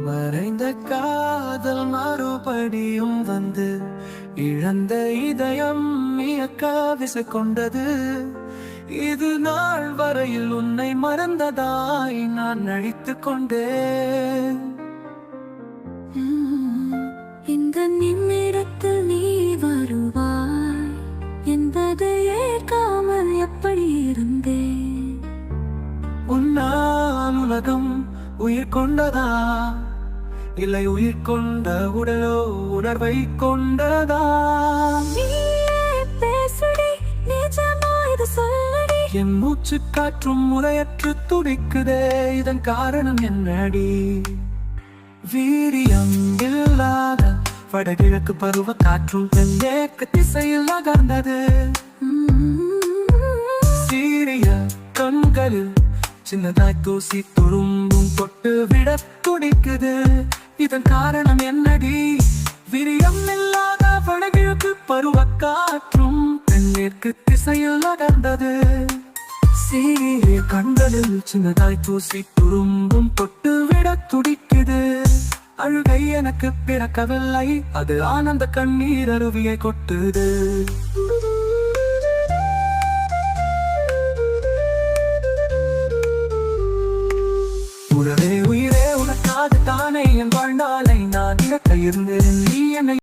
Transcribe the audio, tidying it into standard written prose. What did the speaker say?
மறைந்த காதல் மறுபடியும் வந்து இழந்த இதயம் இயக்க விசை கொண்டது. இது நாள் வரையில் உன்னை மறந்ததாய் நான் நடித்துக் கொண்டேன். இந்த நிமிடத்தில் நீ வருவாய் என்பதை ஏற்காமல் எப்படி இருந்தேன். உன்னால் உலகம் உயிர் கொண்டதா, இல்லை உயிர் கொண்ட உடலோ உணர்வை கொண்டதா? பேசுடி, நிஜமா இது சொல்லடி. என் மூச்சு காற்றும் முறையற்று துடிக்குதே, இதன் காரணம் என்னடி? வீரியம் இல்லாத வடகிழக்கு பருவ காற்றும் என் ஏக்க திசையில் நகர்ந்தது. சீரிய கண்களில் சின்னதாய் தூசி துரும்பும் தொட்டு விட துடிக்குது. இதன் காரணம் என்னடி? விரியம் இல்லாத வடகிழக்கு பருவ காற்றும் தென்மேற்கு திசையில் நகர்ந்தது. சீரிய கண்களில் சின்னதாய் தூசி துரும்பும் தொட்டு விட துடிக்குது. அழுகை எனக்கு பிறக்கவில்லை, அது ஆனந்த கண்ணீர் அருவியை கொட்டுது. உறவே உயிரே உனக்காக தானே என் வாழ்நாளை நான் இழக்க இருந்தேன். நீ